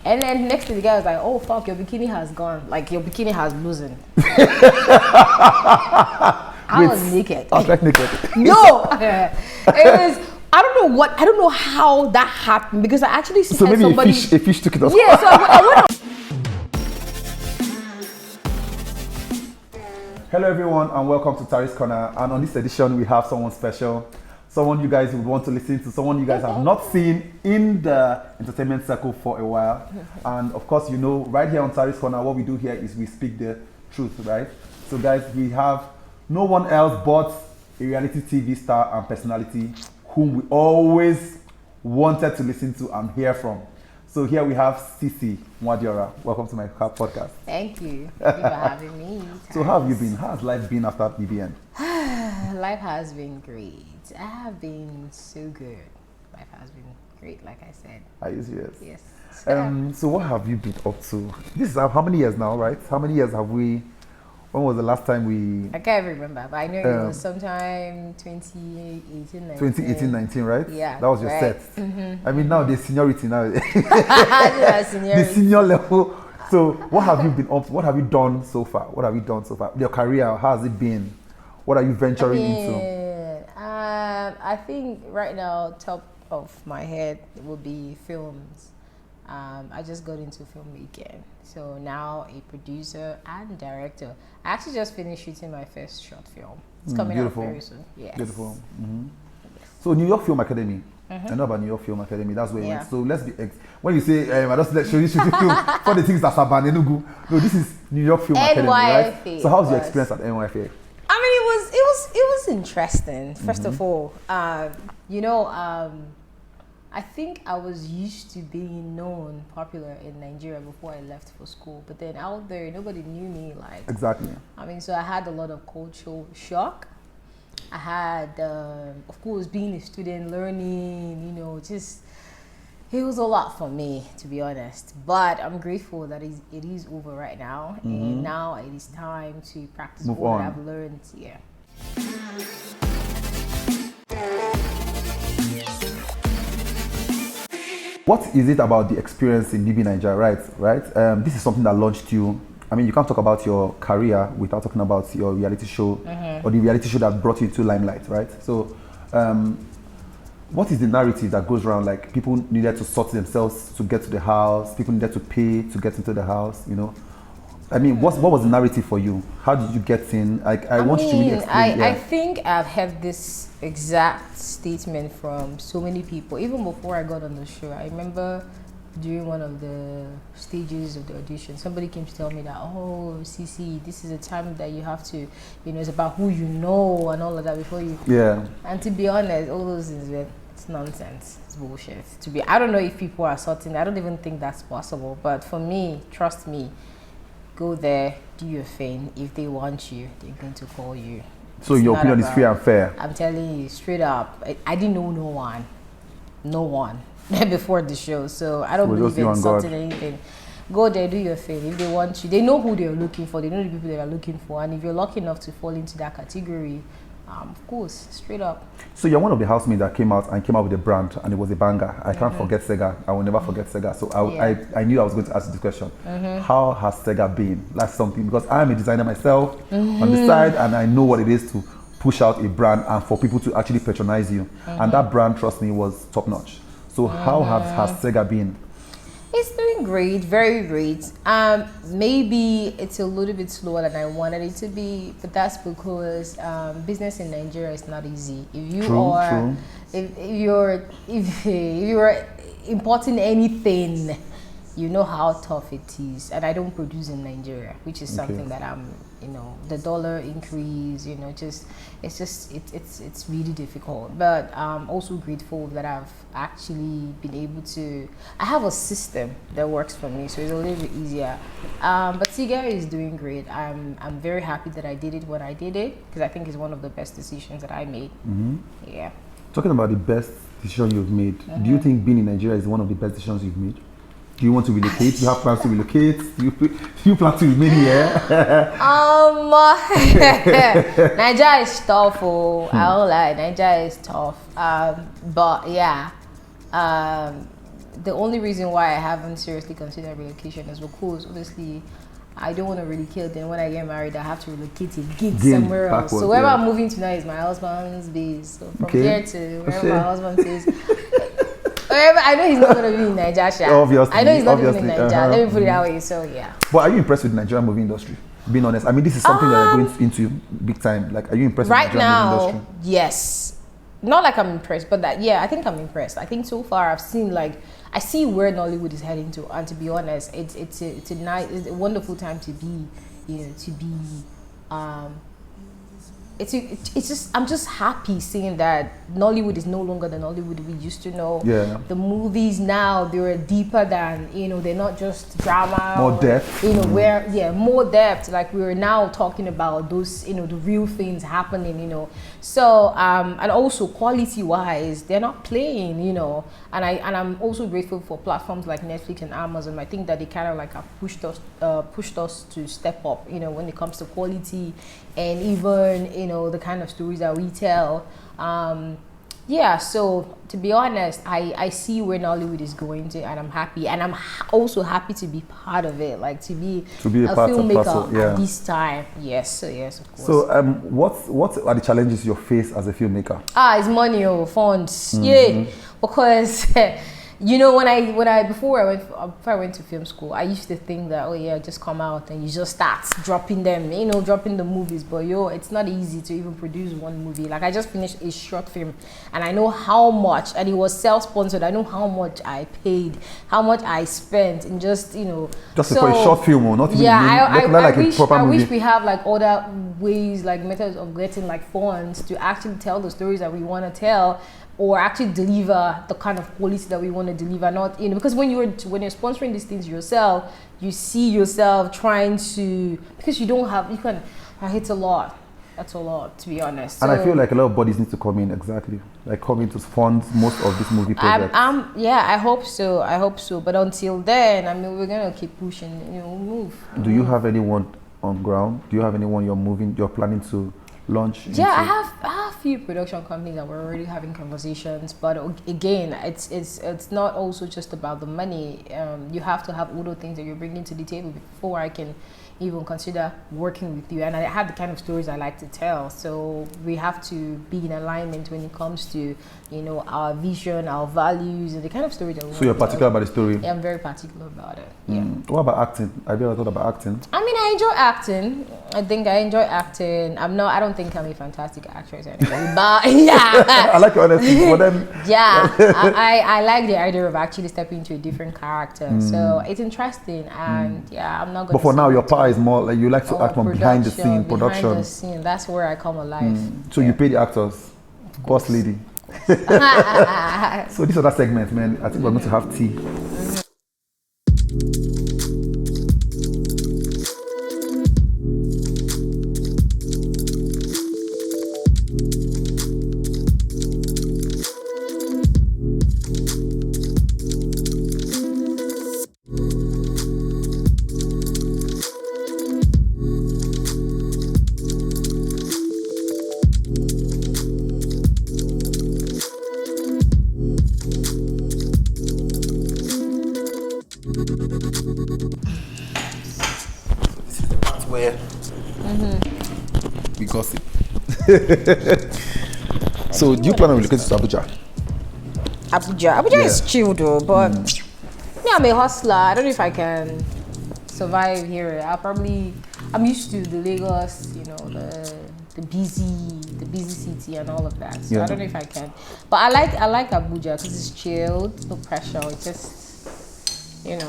And then next thing the guy was like, oh fuck, your bikini has gone. Like your bikini has loosened. I was naked. I was like naked. No! It was, I don't know how that happened because I actually So had maybe somebody. a fish took it off. Yeah, so I went on. Hello everyone and welcome to Tari's Corner, and on this edition we have someone special, someone you guys would want to listen to, someone you guys have not seen in the entertainment circle for a while. And of course, you know, right here on Tari's Corner, what we do here is we speak the truth, right? So guys, we have no one else but a reality TV star and personality whom we always wanted to listen to and hear from. So here we have CeCe Mwadiora. Welcome to my podcast. Thank you. Thank you for having me. So how have you been? How has life been after BBN? Life has been great. I have been so good. Life has been great, like I said. Are you serious? Yes. So what have you been up to? This is how many years now, right? How many years have we? When was the last time we? I can't remember, but I know it was sometime 2018, 19. 2018, 19, right? Yeah. That was your right. set. Mm-hmm. I mean, now the seniority now. Seniority. The senior level. So what have you been up to? What have you done so far? What have you done so far? Your career, how has it been? What are you venturing into? I think right now, top of my head will be films. I just got into filmmaking. So now a producer and director. I actually just finished shooting my first short film. It's coming out very soon. Yes. Beautiful. Mm-hmm. So New York Film Academy. I know about New York Film Academy. That's where you went. So let's be when you say I just let show you shooting film for the things that Saban Enugu. No, this is New York Film Academy, right? So how's your experience at NYFA? I mean, it was interesting. First of all, I think I was used to being known, popular in Nigeria before I left for school. But then out there, nobody knew me. Like exactly. I mean, so I had a lot of cultural shock. I had, of course, being a student, learning. It was a lot for me, to be honest. But I'm grateful that it is over right now, and now it is time to practice what I've learned. Yeah. What is it about the experience in BB Nigeria, right? This is something that launched you. I mean, you can't talk about your career without talking about your reality show or the reality show that brought you to limelight, right? So, what is the narrative that goes around? Like, people needed to sort themselves to get to the house. People needed to pay to get into the house. You know, I mean, what was the narrative for you? How did you get in? I want you to really explain. I think I've heard this exact statement from so many people, even before I got on the show. I remember during one of the stages of the audition, somebody came to tell me that, oh, CeCe, this is a time that you have to, it's about who you know and all of that before you. Yeah. And to be honest, all those things, it's nonsense. It's bullshit. I don't know if people are sorting. I don't even think that's possible. But for me, trust me, go there, do your thing. If they want you, they're going to call you. So your opinion is free and fair? I'm telling you straight up. I didn't know no one before the show, so I don't believe in insulting anything. Go there, do your thing. If they want you, they know who they're looking for. They know the people they are looking for, and if you're lucky enough to fall into that category, of course, straight up. So you're one of the housemates that came out with a brand, and it was a banger. I can't forget Sega. I will never forget Sega. So I knew I was going to ask this question. How has Sega been? That's something, because I'm a designer myself on the side, and I know what it is to push out a brand and for people to actually patronize you. And that brand, trust me, was top notch. So how has Sega been? It's doing great, very great. Maybe it's a little bit slower than I wanted it to be, but that's because business in Nigeria is not easy. If you're importing anything, you know how tough it is. And I don't produce in Nigeria, which is something that the dollar increase, it's really difficult. But I'm also grateful that I've actually been able to, I have a system that works for me, so it's a little bit easier. But Sega is doing great. I'm very happy that I did it when I did it, because I think it's one of the best decisions that I made. Yeah. Talking about the best decision you've made, do you think being in Nigeria is one of the best decisions you've made? Do you want to relocate? Do you have plans to relocate? Do you plan to remain here? Nigeria is tough. I don't lie. Nigeria is tough. But yeah, the only reason why I haven't seriously considered relocation is because obviously I don't want to relocate. Then when I get married, I have to relocate again somewhere else. So wherever I'm moving to now is my husband's base. So from here to wherever my husband says. Wherever, I know he's not going to be in Nigeria. Obviously. I know he's not going to be in Nigeria. Let me put it that way. So yeah. But are you impressed with the Nigerian movie industry? Being honest, I mean, this is something that you're going into big time. Like, are you impressed with the Nigerian movie industry? Yes. Not like I'm impressed, but that I think I'm impressed. I think so far I've seen I see where Nollywood is heading to, and to be honest, it's a wonderful time to be, it's just I'm just happy seeing that Nollywood is no longer the Nollywood we used to know. Yeah. The movies now, they're deeper than, they're not just drama. More depth. More depth. Like we're now talking about those, the real things happening, So and also quality wise, they're not playing, and I'm also grateful for platforms like Netflix and Amazon. I think that they kind of like have pushed us to step up, when it comes to quality and even, the kind of stories that we tell. So to be honest, I see where Nollywood is going to, and I'm happy, and I'm also happy to be part of it, like to be a filmmaker at this time. Yes, of course. So what are the challenges you face as a filmmaker? It's money or funds. Because before I went to film school, I used to think that just come out and you just start dropping them, dropping the movies. But it's not easy to even produce one movie. Like I just finished a short film, and I know how much, and it was self-sponsored. I know how much I paid, how much I spent, and just for a short film, or not even I wish we have like other ways, like methods of getting like funds to actually tell the stories that we want to tell, or actually deliver the kind of quality that we want to deliver. Not, because when you're sponsoring these things yourself, you see yourself trying to, because it's a lot. That's a lot, to be honest. And I feel like a lot of bodies need to come in, come in to fund most of these movie projects. I hope so. But until then, we're gonna keep pushing, move. Do you have anyone on ground? Do you have anyone you're planning to launch? I have a few production companies that we're already having conversations, but again, it's not also just about the money. You have to have all the things that you're bringing to the table before I can even consider working with you. And I have the kind of stories I like to tell, so we have to be in alignment when it comes to our vision, our values, and the kind of story that we want. So you're particular about the story? Yeah, I'm very particular about it. What about acting? Have you ever thought about acting? I enjoy acting. I think I enjoy acting. I don't think I'm a fantastic actress anyway, but I like your honesty. For them, I like the idea of actually stepping into a different character. So it's interesting, and I'm not going. But for now, your part is more like you like to act from behind the scene, production. Behind the scene, that's where I come alive. So you pay the actors, boss lady. So this other segment, man, I think we're going to have tea. We gossip. So, do you plan on relocating to Abuja? Abuja is chill though, but I'm a hustler. I don't know if I can survive here. I'm used to the Lagos, the busy city and all of that. So I don't know if I can. But I like Abuja because it's chilled, no pressure. It's just, it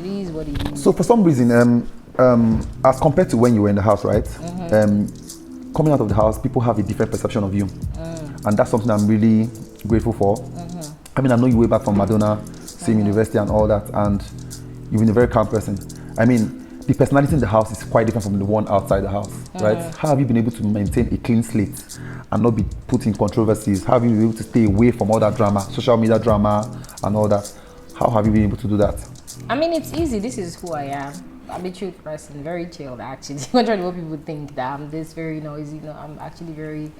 is what it is. So for some reason, as compared to when you were in the house, right? Coming out of the house, people have a different perception of you. And that's something I'm really grateful for. I know you way back from Madonna, same university and all that, and you've been a very calm person. The personality in the house is quite different from the one outside the house, right? How have you been able to maintain a clean slate and not be put in controversies? How have you been able to stay away from all that drama, social media drama and all that? How have you been able to do that? It's easy. This is who I am. I'm a chill person, very chilled actually. Contrary to what people think that I'm this very noisy. No, I'm actually very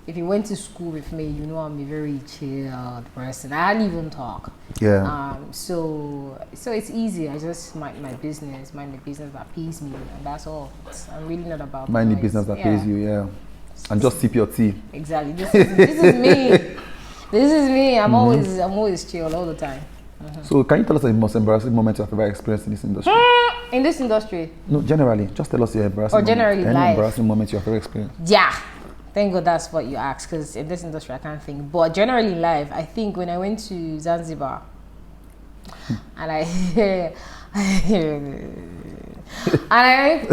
if you went to school with me, you know I'm a very chilled person. I don't even talk. Yeah. So it's easy. I just mind my business that pays me, and that's all. I'm really not about Mind the noise. business that pays you, yeah. And just sip your tea. Exactly. This is me. This is me. I'm always chill all the time. So can you tell us the most embarrassing moment you have ever experienced in this industry? In this industry? No, generally. Just tell us your embarrassing moment. Or generally Any life. embarrassing moment you have ever experienced. Yeah. Thank God that's what you asked, because in this industry I can't think. But generally in life, I think when I went to Zanzibar and I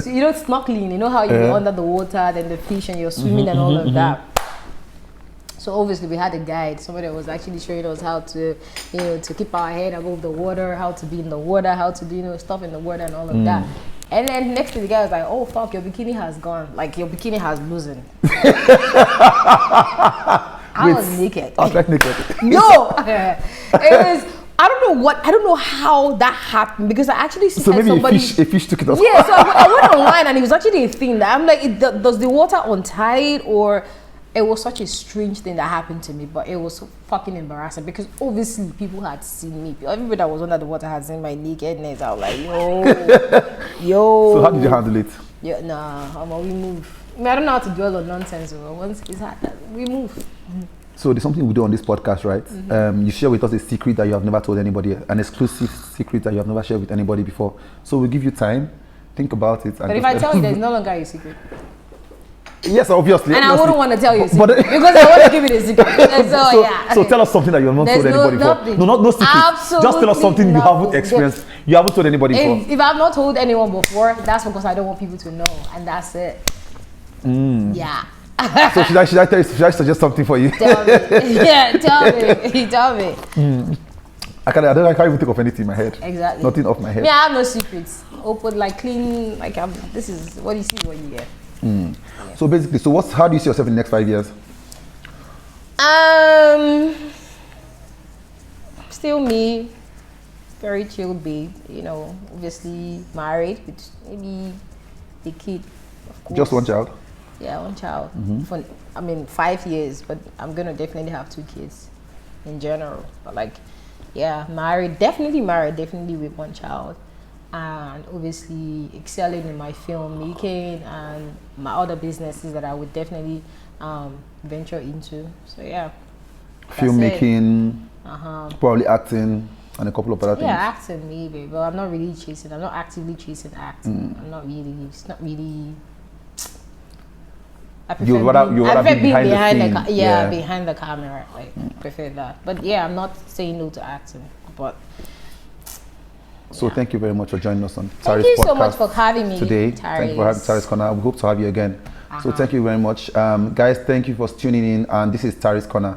snorkeling, you know how you're under the water, then the fish and you're swimming and all of that. So obviously we had a guide, somebody that was actually showing us how to, to keep our head above the water, how to be in the water, how to do, stuff in the water and all of that. And then next to the guy was like, oh fuck, your bikini has gone. Like your bikini has loosened. I was naked. I was like naked. No! It was, I don't know how that happened, because I actually So maybe somebody, a fish took it off. yeah, so I went online and it was actually a thing that I'm like, does the water untide, or it was such a strange thing that happened to me, but it was so fucking embarrassing because obviously people had seen me. Everybody that was under the water had seen my nakedness. I was like, yo. So how did you handle it? Yeah, we move. I mean, I don't know how to dwell on nonsense, but once it's happened, we move. So there's something we do on this podcast, right? You share with us a secret that you have never told anybody, an exclusive secret that you have never shared with anybody before. So we'll give you time, think about it. And But if I tell you, there's no longer a secret. Yes, obviously. And obviously. I wouldn't want to tell you a secret because I want to give it a secret. So tell us something that you have not told anybody before. No secret. Absolutely just tell us something you haven't experienced. You haven't told anybody before. If I've not told anyone before, that's because I don't want people to know, and that's it. Yeah. So should I suggest something for you? Tell me. Yeah, tell me. I can't even think of anything in my head. Exactly. Nothing off my head. Me, I have no secrets. Open, like clean, like this is what you see, what you get. So basically, how do you see yourself in the next 5 years? Still me, very chill babe, obviously married with maybe a kid, of course. Just one child? Yeah, one child. 5 years, but I'm gonna definitely have 2 kids in general. But definitely married, definitely with one child. And obviously excelling in my filmmaking and my other businesses that I would definitely venture into. So yeah. Filmmaking, probably acting, and a couple of other things. Yeah, acting maybe, but I'm not really chasing. I'm not actively chasing acting. I'm not really. It's not really. I prefer being behind the camera. Behind the camera. Prefer that. But yeah, I'm not saying no to acting. But so thank you very much for joining us on Tari's podcast. Thank you so much for having me today. Tari's. Thank you for having Tari's Corner. We hope to have you again. So thank you very much, guys. Thank you for tuning in. And this is Tari's Corner.